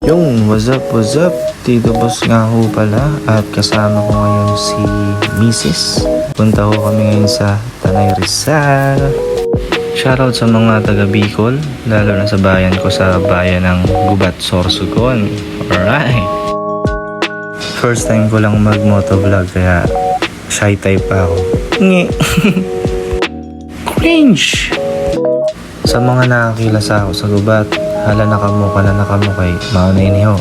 Yung, what's up, what's up? Tito Boss nga ho pala at kasama ko ngayon si Mrs. Punta ho kami ngayon sa Tanay Rizal. Shoutout sa mga taga Bicol, lalo na sa bayan ko sa bayan ng Gubat, Sorsogon. Alright! First time ko lang mag-motovlog kaya shy type pa ako. Nge! Cringe! Sa mga nakakilasa ako sa Gubat, hala nakamuka na nakamukay, mauna iniho.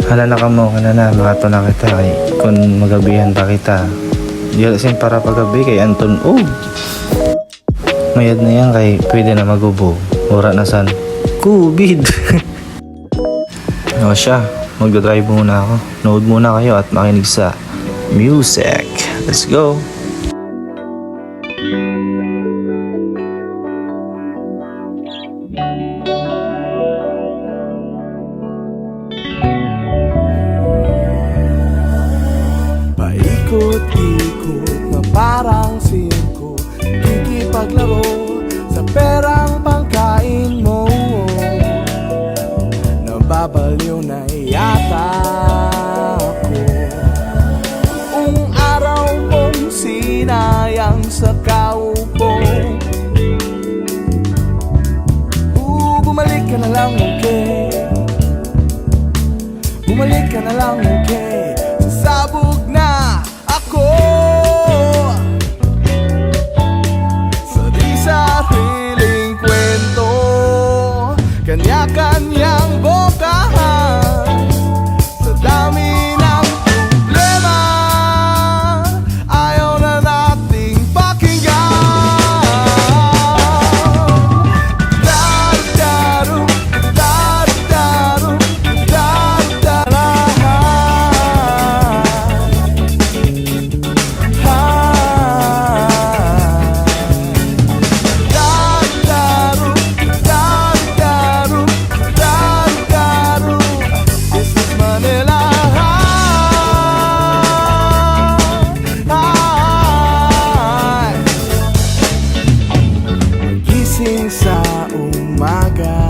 Hala nakamuka na makato na kita kay kung magabihan pa kita. Di alasin para pagabi kay Anton mayad na yan kay pwede na magubo. Mura na san COVID. O siya, magdadrive muna ako. Nood muna kayo at makinig sa music. Let's go! Paikot-ikot na parang singko, kikipaglaro sa perang pangkain mo. Nababaliw na yata ako. Araw mong sinayang sa kaupo. Bumalik ka na lang, okay? Bumalik ka na lang, okay? Sasabog na ako sa di sariling kwento, kanya-kanyang bokahan. Sa dami ng problema, ayaw na nating pakinggan. Dar-daru, dar-daru, sa umaga,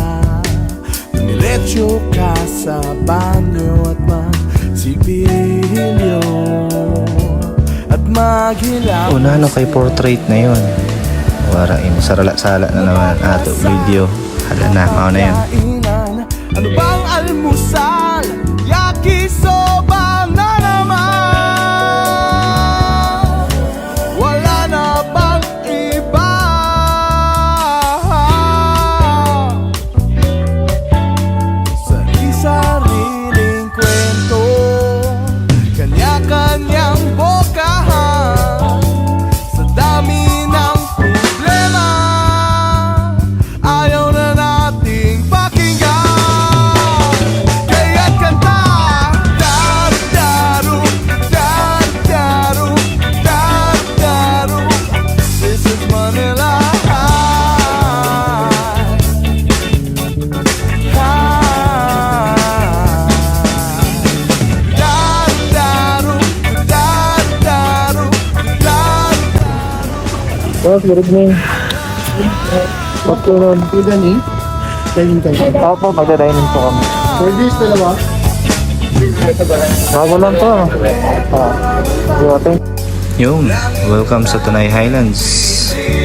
dumiretso ka sa banyo at magsibilyo at maghilaw. Unalo kay portrait na yun. Warain, sarala-sala na naman ato video. Hala na, mauna yan. Ano bang almusal? Yakisoba na naman. Wala na bang iba? Sa di-sariling kwento, kanya-kanyang bokahan. Sa dami ng problema, ayaw na nating pakinggan. Kaya't kanta, dar-daru, dar-daru, dar-daru. This is Manila Dar-daru, dar-daru, dar-daru. Boss, good evening. Afternoon. Good evening. Dining time. Opo, magda-dining po kami. For this, dalawa. Bago lang to. Yung, welcome sa Tanay Highlands.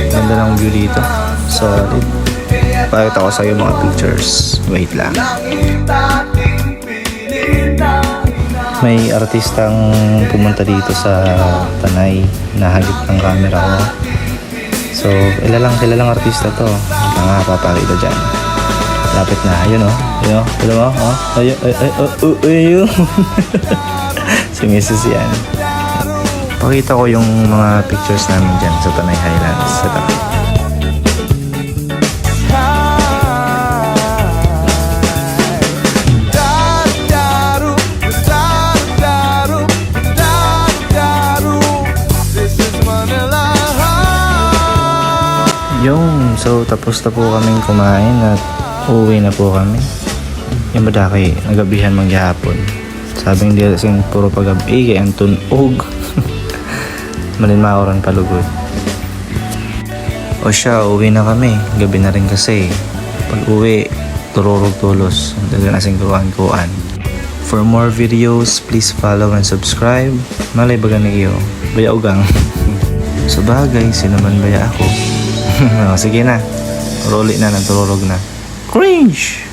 Ganda ng view dito. Solid. Pakita ko sa'yo mga pictures. Wait lang. May artistang pumunta dito sa Tanay. Nahagip ng camera ko. So, kilalang artista to. Nga, papakita dyan. Lapit na. Ayun o. Ayun o. Ayun o. Ayun. Si Mrs. yan. Pakita ko yung mga pictures namin dyan sa Tanay Highlands sa tabi. Dar-daru, dar-daru, dar-daru. This is Manila. Yung, so tapos na po kaming kumain at uuwi na po kami. Yung madaki, nagabihan mangyahapon. Sabing di alasing puro pag-gabi kay Anton Malinmaoran palugod. O siya, uwi na kami. Gabi na rin kasi. Pag uwi, tururog tulos. Dagan asing kuan-kuan. For more videos, please follow and subscribe. Malay baga na iyo. Baya ugang. Sa bagay, sino man baya ako? Sige na. Roli na, tururog na. Cringe!